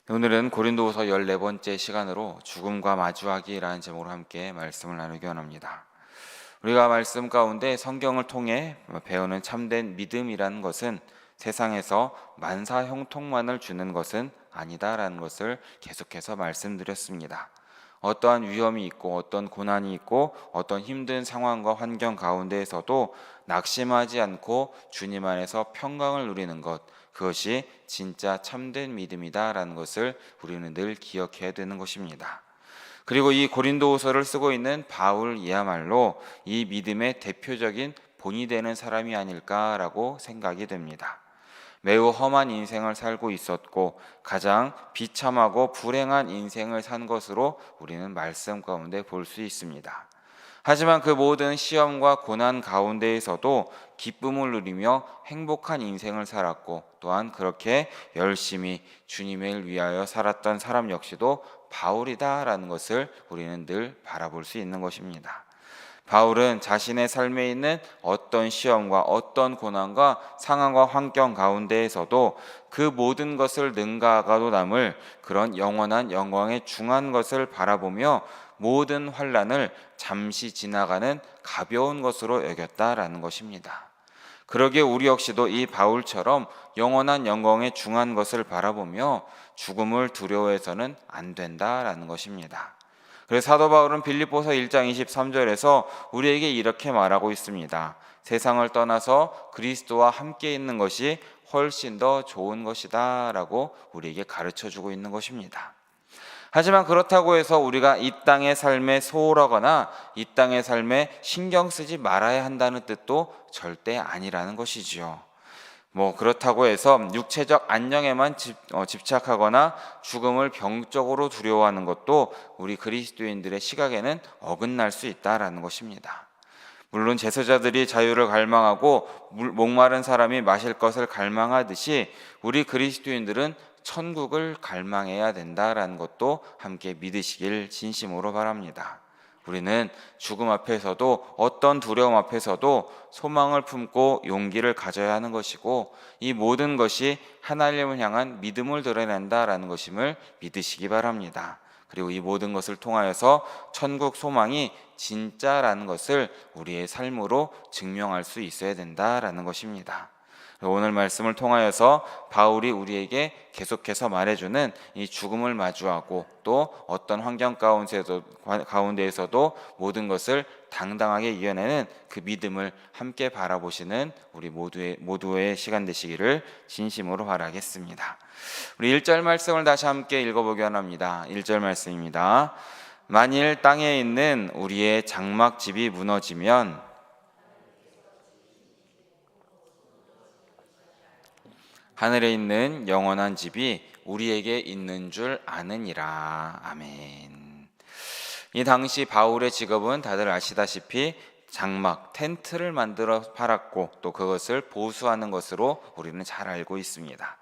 오늘은 고린도후서 14번째 시간으로 죽음과 마주하기라는 제목으로 함께 말씀을 나누기 원합니다. 우리가 말씀 가운데 성경을 통해 배우는 참된 믿음이라는 것은 세상에서 만사 형통만을 주는 것은 아니다라는 것을 계속해서 말씀드렸습니다. 어떠한 위험이 있고 어떤 고난이 있고 어떤 힘든 상황과 환경 가운데에서도 낙심하지 않고 주님 안에서 평강을 누리는 것, 그것이 진짜 참된 믿음이다라는 것을 우리는 늘 기억해야 되는 것입니다. 그리고 이 고린도후서를 쓰고 있는 바울이야말로 이 믿음의 대표적인 본이 되는 사람이 아닐까라고 생각이 됩니다. 매우 험한 인생을 살고 있었고 가장 비참하고 불행한 인생을 산 것으로 우리는 말씀 가운데 볼 수 있습니다. 하지만 그 모든 시험과 고난 가운데에서도 기쁨을 누리며 행복한 인생을 살았고, 또한 그렇게 열심히 주님을 위하여 살았던 사람 역시도 바울이다라는 것을 우리는 늘 바라볼 수 있는 것입니다. 바울은 자신의 삶에 있는 어떤 시험과 어떤 고난과 상황과 환경 가운데에서도 그 모든 것을 능가하고도 남을 그런 영원한 영광에 중한 것을 바라보며 모든 환난을 잠시 지나가는 가벼운 것으로 여겼다라는 것입니다. 그러기에 우리 역시도 이 바울처럼 영원한 영광에 중한 것을 바라보며 죽음을 두려워해서는 안 된다라는 것입니다. 그래서 사도 바울은 빌립보서 1장 23절에서 우리에게 이렇게 말하고 있습니다. 세상을 떠나서 그리스도와 함께 있는 것이 훨씬 더 좋은 것이다 라고 우리에게 가르쳐주고 있는 것입니다. 하지만 그렇다고 해서 우리가 이 땅의 삶에 소홀하거나 이 땅의 삶에 신경 쓰지 말아야 한다는 뜻도 절대 아니라는 것이지요. 그렇다고 해서 육체적 안녕에만 집착하거나 죽음을 병적으로 두려워하는 것도 우리 그리스도인들의 시각에는 어긋날 수 있다라는 것입니다. 물론 제사자들이 자유를 갈망하고 목마른 사람이 마실 것을 갈망하듯이 우리 그리스도인들은 천국을 갈망해야 된다라는 것도 함께 믿으시길 진심으로 바랍니다. 우리는 죽음 앞에서도 어떤 두려움 앞에서도 소망을 품고 용기를 가져야 하는 것이고, 이 모든 것이 하나님을 향한 믿음을 드러낸다라는 것임을 믿으시기 바랍니다. 그리고 이 모든 것을 통하여서 천국 소망이 진짜라는 것을 우리의 삶으로 증명할 수 있어야 된다라는 것입니다. 오늘 말씀을 통하여서 바울이 우리에게 계속해서 말해주는 이 죽음을 마주하고 또 어떤 환경 가운데에서도 모든 것을 당당하게 이겨내는 그 믿음을 함께 바라보시는 우리 모두의 시간 되시기를 진심으로 바라겠습니다. 우리 1절 말씀을 다시 함께 읽어보기 원합니다. 1절 말씀입니다. 만일 땅에 있는 우리의 장막집이 무너지면 하늘에 있는 영원한 집이 우리에게 있는 줄 아느니라. 아멘. 이 당시 바울의 직업은 다들 아시다시피 장막, 텐트를 만들어 팔았고 또 그것을 보수하는 것으로 우리는 잘 알고 있습니다.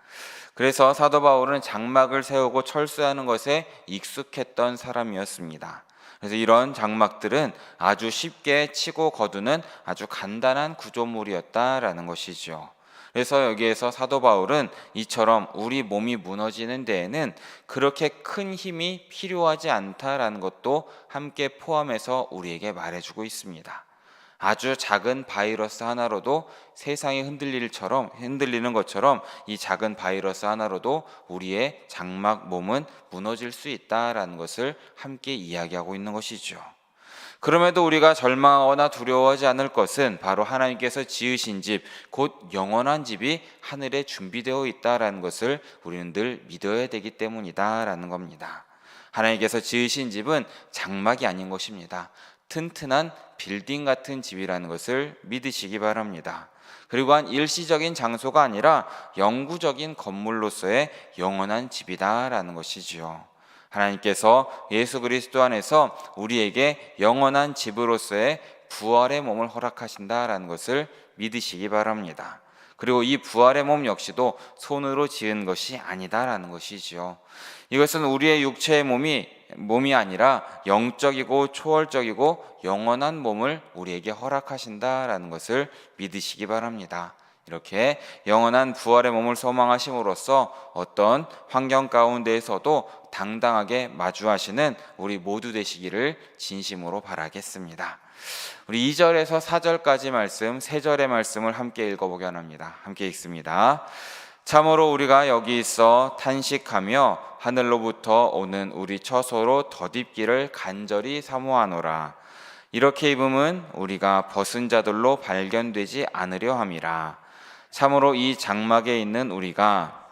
그래서 사도 바울은 장막을 세우고 철수하는 것에 익숙했던 사람이었습니다. 그래서 이런 장막들은 아주 쉽게 치고 거두는 아주 간단한 구조물이었다라는 것이죠. 그래서 여기에서 사도 바울은 이처럼 우리 몸이 무너지는 데에는 그렇게 큰 힘이 필요하지 않다라는 것도 함께 포함해서 우리에게 말해주고 있습니다. 아주 작은 바이러스 하나로도 세상이 흔들리는 것처럼 이 작은 바이러스 하나로도 우리의 장막 몸은 무너질 수 있다라는 것을 함께 이야기하고 있는 것이죠. 그럼에도 우리가 절망하거나 두려워하지 않을 것은 바로 하나님께서 지으신 집, 곧 영원한 집이 하늘에 준비되어 있다라는 것을 우리는 늘 믿어야 되기 때문이다라는 겁니다. 하나님께서 지으신 집은 장막이 아닌 것입니다. 튼튼한 빌딩 같은 집이라는 것을 믿으시기 바랍니다. 그리고 한 일시적인 장소가 아니라 영구적인 건물로서의 영원한 집이다라는 것이지요. 하나님께서 예수 그리스도 안에서 우리에게 영원한 집으로서의 부활의 몸을 허락하신다라는 것을 믿으시기 바랍니다. 그리고 이 부활의 몸 역시도 손으로 지은 것이 아니다라는 것이지요. 이것은 우리의 육체의 몸이 아니라 영적이고 초월적이고 영원한 몸을 우리에게 허락하신다라는 것을 믿으시기 바랍니다. 이렇게 영원한 부활의 몸을 소망하심으로써 어떤 환경 가운데에서도 당당하게 마주하시는 우리 모두 되시기를 진심으로 바라겠습니다. 우리 2절에서 4절까지 말씀, 3절의 말씀을 함께 읽어보게 합니다. 함께 읽습니다. 참으로 우리가 여기 있어 탄식하며 하늘로부터 오는 우리 처소로 덧입기를 간절히 사모하노라. 이렇게 입음은 우리가 벗은 자들로 발견되지 않으려 함이라. 참으로 이 장막에 있는 우리가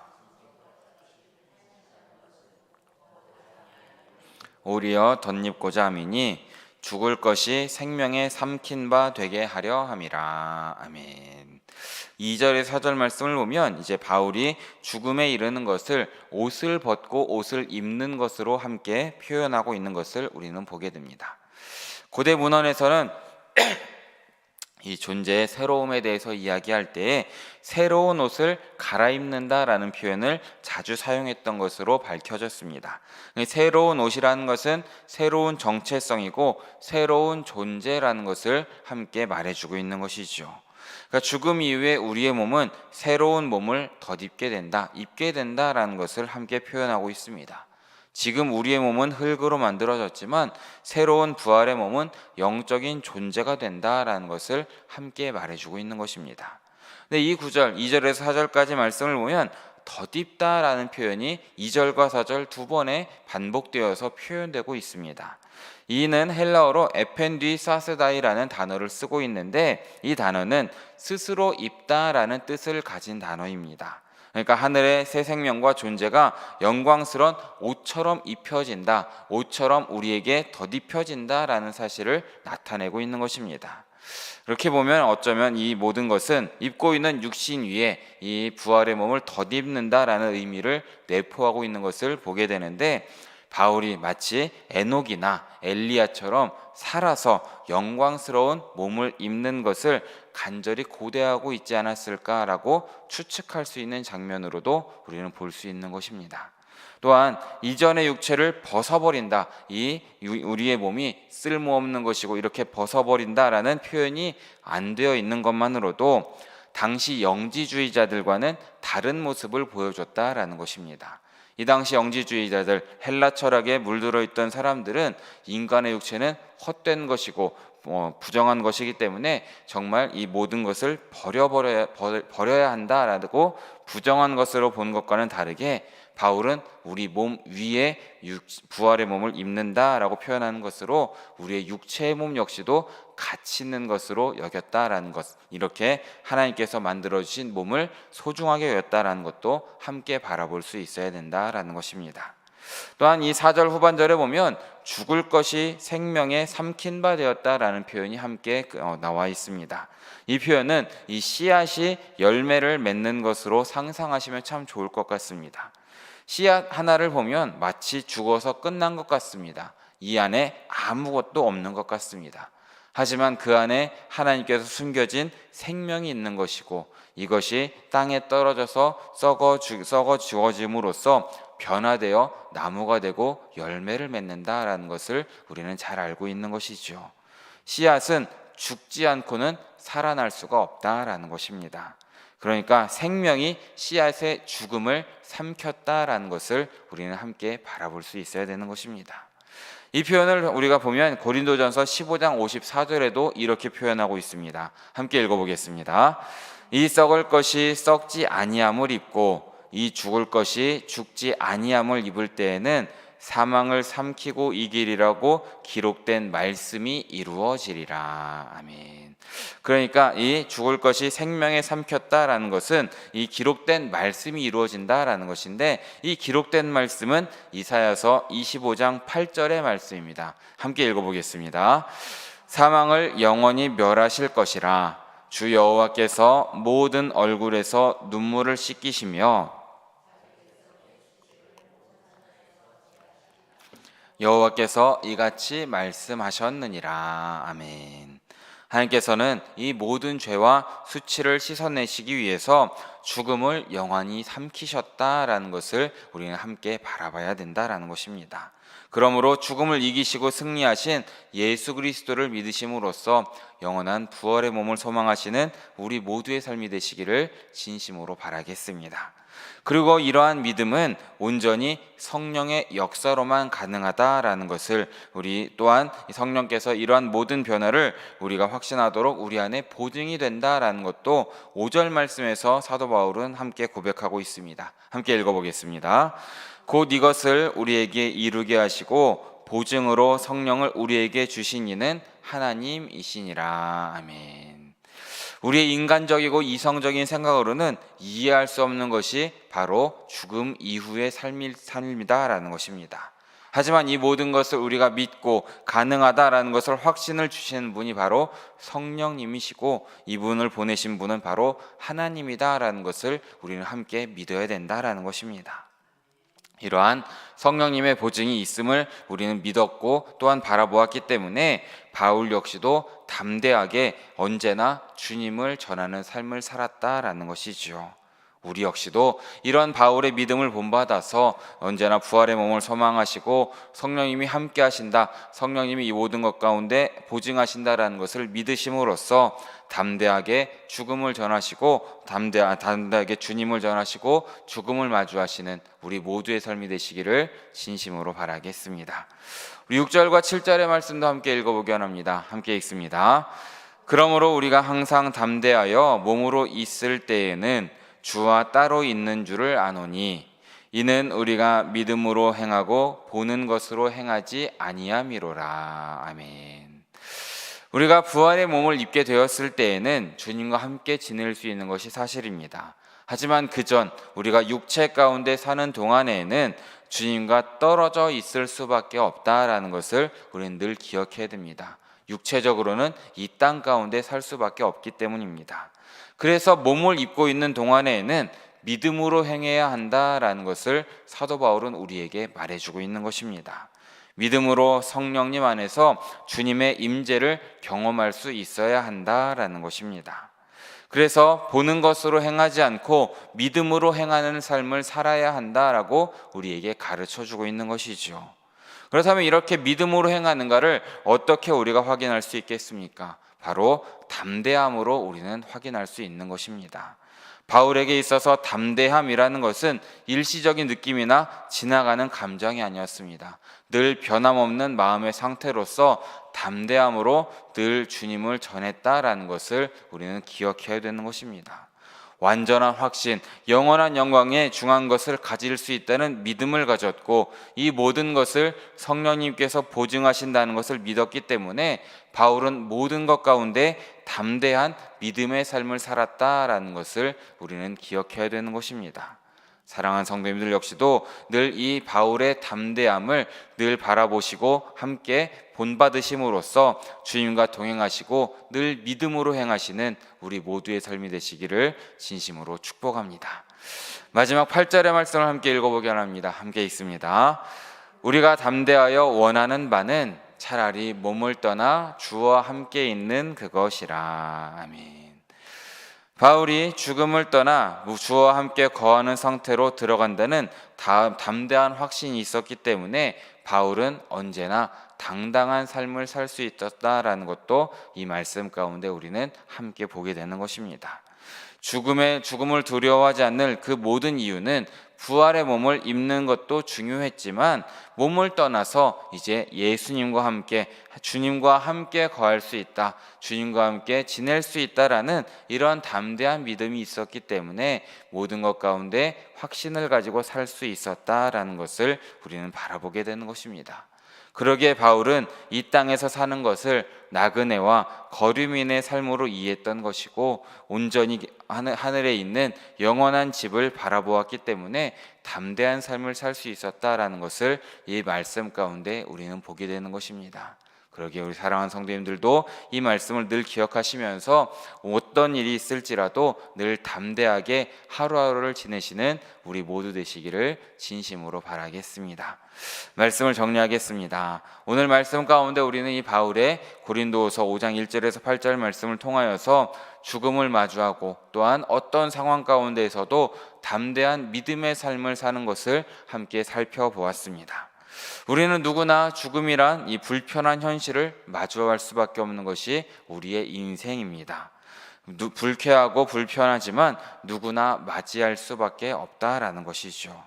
오히려 덧입고자 함이니 죽을 것이 생명에 삼킨 바 되게 하려 함이라. 아멘. 2절의 4절 말씀을 보면 이제 바울이 죽음에 이르는 것을 옷을 벗고 옷을 입는 것으로 함께 표현하고 있는 것을 우리는 보게 됩니다. 고대 문헌에서는 이 존재의 새로움에 대해서 이야기할 때에 새로운 옷을 갈아입는다라는 표현을 자주 사용했던 것으로 밝혀졌습니다. 새로운 옷이라는 것은 새로운 정체성이고 새로운 존재라는 것을 함께 말해주고 있는 것이죠. 그러니까 죽음 이후에 우리의 몸은 새로운 몸을 덧입게 된다, 입게 된다라는 것을 함께 표현하고 있습니다. 지금 우리의 몸은 흙으로 만들어졌지만 새로운 부활의 몸은 영적인 존재가 된다라는 것을 함께 말해주고 있는 것입니다. 근데 이 9절, 2절에서 4절까지 말씀을 보면 덧입다라는 표현이 2절과 4절 두 번에 반복되어서 표현되고 있습니다. 이는 헬라어로 에펜디사스다이라는 단어를 쓰고 있는데 이 단어는 스스로 입다라는 뜻을 가진 단어입니다. 그러니까 하늘의 새 생명과 존재가 영광스러운 옷처럼 입혀진다, 옷처럼 우리에게 덧입혀진다라는 사실을 나타내고 있는 것입니다. 이렇게 보면 어쩌면 이 모든 것은 입고 있는 육신 위에 이 부활의 몸을 덧입는다라는 의미를 내포하고 있는 것을 보게 되는데, 바울이 마치 에녹이나 엘리야처럼 살아서 영광스러운 몸을 입는 것을 간절히 고대하고 있지 않았을까라고 추측할 수 있는 장면으로도 우리는 볼 수 있는 것입니다. 또한 이전의 육체를 벗어버린다, 이 우리의 몸이 쓸모없는 것이고 이렇게 벗어버린다라는 표현이 안 되어 있는 것만으로도 당시 영지주의자들과는 다른 모습을 보여줬다라는 것입니다. 이 당시 영지주의자들, 헬라 철학에 물들어 있던 사람들은 인간의 육체는 헛된 것이고 부정한 것이기 때문에 정말 이 모든 것을 버려야 한다라고 부정한 것으로 본 것과는 다르게 바울은 우리 몸 위에 부활의 몸을 입는다라고 표현하는 것으로 우리의 육체의 몸 역시도 가치 있는 것으로 여겼다라는 것, 이렇게 하나님께서 만들어주신 몸을 소중하게 여겼다라는 것도 함께 바라볼 수 있어야 된다라는 것입니다. 또한 이 4절 후반절에 보면 죽을 것이 생명에 삼킨 바 되었다라는 표현이 함께 나와 있습니다. 이 표현은 이 씨앗이 열매를 맺는 것으로 상상하시면 참 좋을 것 같습니다. 씨앗 하나를 보면 마치 죽어서 끝난 것 같습니다. 이 안에 아무것도 없는 것 같습니다. 하지만 그 안에 하나님께서 숨겨진 생명이 있는 것이고 이것이 땅에 떨어져서 썩어 죽어짐으로써 변화되어 나무가 되고 열매를 맺는다라는 것을 우리는 잘 알고 있는 것이죠. 씨앗은 죽지 않고는 살아날 수가 없다라는 것입니다. 그러니까 생명이 씨앗의 죽음을 삼켰다라는 것을 우리는 함께 바라볼 수 있어야 되는 것입니다. 이 표현을 우리가 보면 고린도전서 15장 54절에도 이렇게 표현하고 있습니다. 함께 읽어보겠습니다. 이 썩을 것이 썩지 아니함을 입고 이 죽을 것이 죽지 아니함을 입을 때에는 사망을 삼키고 이기리라고 기록된 말씀이 이루어지리라. 아멘. 그러니까 이 죽을 것이 생명에 삼켰다라는 것은 이 기록된 말씀이 이루어진다라는 것인데, 이 기록된 말씀은 이사야서 25장 8절의 말씀입니다. 함께 읽어보겠습니다. 사망을 영원히 멸하실 것이라. 주 여호와께서 모든 얼굴에서 눈물을 씻기시며 여호와께서 이같이 말씀하셨느니라. 아멘. 하나님께서는 이 모든 죄와 수치를 씻어내시기 위해서 죽음을 영원히 삼키셨다라는 것을 우리는 함께 바라봐야 된다라는 것입니다. 그러므로 죽음을 이기시고 승리하신 예수 그리스도를 믿으심으로써 영원한 부활의 몸을 소망하시는 우리 모두의 삶이 되시기를 진심으로 바라겠습니다. 그리고 이러한 믿음은 온전히 성령의 역사로만 가능하다라는 것을 우리 또한 성령께서 이러한 모든 변화를 우리가 확신하도록 우리 안에 보증이 된다라는 것도 5절 말씀에서 사도 바울은 함께 고백하고 있습니다. 함께 읽어보겠습니다. 곧 이것을 우리에게 이루게 하시고 보증으로 성령을 우리에게 주신 이는 하나님이시니라. 아멘. 우리의 인간적이고 이성적인 생각으로는 이해할 수 없는 것이 바로 죽음 이후의 삶이다라는 것입니다. 하지만 이 모든 것을 우리가 믿고 가능하다라는 것을 확신을 주시는 분이 바로 성령님이시고 이분을 보내신 분은 바로 하나님이다라는 것을 우리는 함께 믿어야 된다라는 것입니다. 이러한 성령님의 보증이 있음을 우리는 믿었고 또한 바라보았기 때문에 바울 역시도 담대하게 언제나 주님을 전하는 삶을 살았다라는 것이지요. 우리 역시도 이런 바울의 믿음을 본받아서 언제나 부활의 몸을 소망하시고 성령님이 함께 하신다, 성령님이 이 모든 것 가운데 보증하신다라는 것을 믿으심으로써 담대하게 죽음을 전하시고 담대하게 주님을 전하시고 죽음을 마주하시는 우리 모두의 삶이 되시기를 진심으로 바라겠습니다. 우리 6절과 7절의 말씀도 함께 읽어보기 원합니다. 함께 읽습니다. 그러므로 우리가 항상 담대하여 몸으로 있을 때에는 주와 따로 있는 줄을 아노니 이는 우리가 믿음으로 행하고 보는 것으로 행하지 아니함이로라. 아멘. 우리가 부활의 몸을 입게 되었을 때에는 주님과 함께 지낼 수 있는 것이 사실입니다. 하지만 그전 우리가 육체 가운데 사는 동안에는 주님과 떨어져 있을 수밖에 없다라는 것을 우리는 늘 기억해야 됩니다. 육체적으로는 이 땅 가운데 살 수밖에 없기 때문입니다. 그래서 몸을 입고 있는 동안에는 믿음으로 행해야 한다라는 것을 사도 바울은 우리에게 말해주고 있는 것입니다. 믿음으로 성령님 안에서 주님의 임재를 경험할 수 있어야 한다라는 것입니다. 그래서 보는 것으로 행하지 않고 믿음으로 행하는 삶을 살아야 한다라고 우리에게 가르쳐주고 있는 것이죠. 그렇다면 이렇게 믿음으로 행하는가를 어떻게 우리가 확인할 수 있겠습니까? 바로 담대함으로 우리는 확인할 수 있는 것입니다. 바울에게 있어서 담대함이라는 것은 일시적인 느낌이나 지나가는 감정이 아니었습니다. 늘 변함없는 마음의 상태로서 담대함으로 늘 주님을 전했다라는 것을 우리는 기억해야 되는 것입니다. 완전한 확신, 영원한 영광에 중한 것을 가질 수 있다는 믿음을 가졌고 이 모든 것을 성령님께서 보증하신다는 것을 믿었기 때문에 바울은 모든 것 가운데 담대한 믿음의 삶을 살았다라는 것을 우리는 기억해야 되는 것입니다. 사랑하는 성도님들 역시도 늘 이 바울의 담대함을 늘 바라보시고 함께 본받으심으로써 주님과 동행하시고 늘 믿음으로 행하시는 우리 모두의 삶이 되시기를 진심으로 축복합니다. 마지막 8절의 말씀을 함께 읽어보기 원합니다. 함께 읽습니다. 우리가 담대하여 원하는 바는 차라리 몸을 떠나 주와 함께 있는 그것이라. 아멘. 바울이 죽음을 떠나 주와 함께 거하는 상태로 들어간다는 담대한 확신이 있었기 때문에 바울은 언제나 당당한 삶을 살 수 있었다라는 것도 이 말씀 가운데 우리는 함께 보게 되는 것입니다. 죽음을 두려워하지 않는 그 모든 이유는 부활의 몸을 입는 것도 중요했지만 몸을 떠나서 이제 예수님과 함께 주님과 함께 거할 수 있다, 주님과 함께 지낼 수 있다라는 이런 담대한 믿음이 있었기 때문에 모든 것 가운데 확신을 가지고 살 수 있었다라는 것을 우리는 바라보게 되는 것입니다. 그러기에 바울은 이 땅에서 사는 것을 나그네와 거류민의 삶으로 이해했던 것이고 온전히 하늘에 있는 영원한 집을 바라보았기 때문에 담대한 삶을 살 수 있었다라는 것을 이 말씀 가운데 우리는 보게 되는 것입니다. 그러기에 우리 사랑하는 성도님들도 이 말씀을 늘 기억하시면서 어떤 일이 있을지라도 늘 담대하게 하루하루를 지내시는 우리 모두 되시기를 진심으로 바라겠습니다. 말씀을 정리하겠습니다. 오늘 말씀 가운데 우리는 이 바울의 고린도후서 5장 1절에서 8절 말씀을 통하여서 죽음을 마주하고 또한 어떤 상황 가운데에서도 담대한 믿음의 삶을 사는 것을 함께 살펴보았습니다. 우리는 누구나 죽음이란 이 불편한 현실을 마주할 수밖에 없는 것이 우리의 인생입니다. 불쾌하고 불편하지만 누구나 맞이할 수밖에 없다라는 것이죠.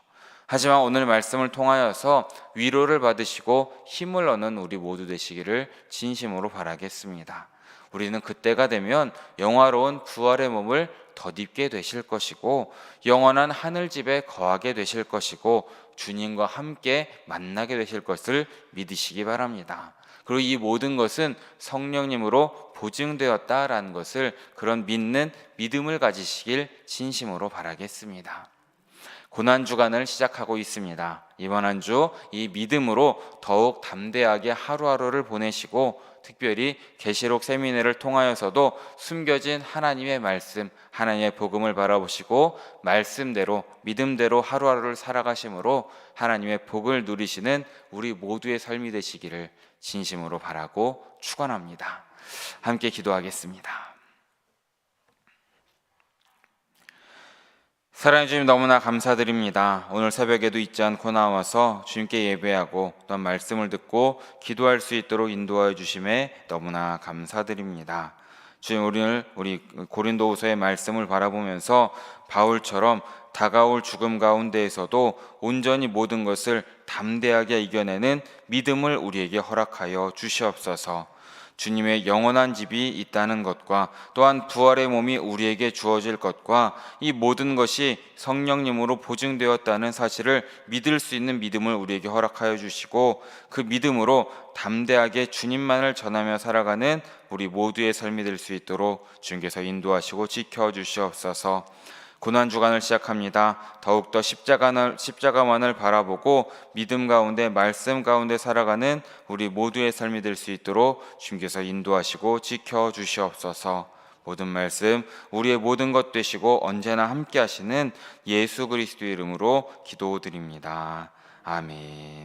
하지만 오늘 말씀을 통하여서 위로를 받으시고 힘을 얻는 우리 모두 되시기를 진심으로 바라겠습니다. 우리는 그때가 되면 영화로운 부활의 몸을 덧입게 되실 것이고 영원한 하늘집에 거하게 되실 것이고 주님과 함께 만나게 되실 것을 믿으시기 바랍니다. 그리고 이 모든 것은 성령님으로 보증되었다라는 것을 그런 믿는 믿음을 가지시길 진심으로 바라겠습니다. 고난주간을 시작하고 있습니다. 이번 한 주 이 믿음으로 더욱 담대하게 하루하루를 보내시고 특별히 계시록 세미나를 통하여서도 숨겨진 하나님의 말씀, 하나님의 복음을 바라보시고 말씀대로 믿음대로 하루하루를 살아가심으로 하나님의 복을 누리시는 우리 모두의 삶이 되시기를 진심으로 바라고 축원합니다. 함께 기도하겠습니다. 사랑해 주님 너무나 감사드립니다. 오늘 새벽에도 잊지 않고 나와서 주님께 예배하고 또한 말씀을 듣고 기도할 수 있도록 인도하여 주심에 너무나 감사드립니다. 주님, 우리 고린도후서의 말씀을 바라보면서 바울처럼 다가올 죽음 가운데에서도 온전히 모든 것을 담대하게 이겨내는 믿음을 우리에게 허락하여 주시옵소서. 주님의 영원한 집이 있다는 것과 또한 부활의 몸이 우리에게 주어질 것과 이 모든 것이 성령님으로 보증되었다는 사실을 믿을 수 있는 믿음을 우리에게 허락하여 주시고 그 믿음으로 담대하게 주님만을 전하며 살아가는 우리 모두의 삶이 될 수 있도록 주님께서 인도하시고 지켜주시옵소서. 고난주간을 시작합니다. 더욱더 십자가만을 바라보고 믿음 가운데 말씀 가운데 살아가는 우리 모두의 삶이 될 수 있도록 주님께서 인도하시고 지켜주시옵소서. 모든 말씀 우리의 모든 것 되시고 언제나 함께 하시는 예수 그리스도의 이름으로 기도드립니다. 아멘.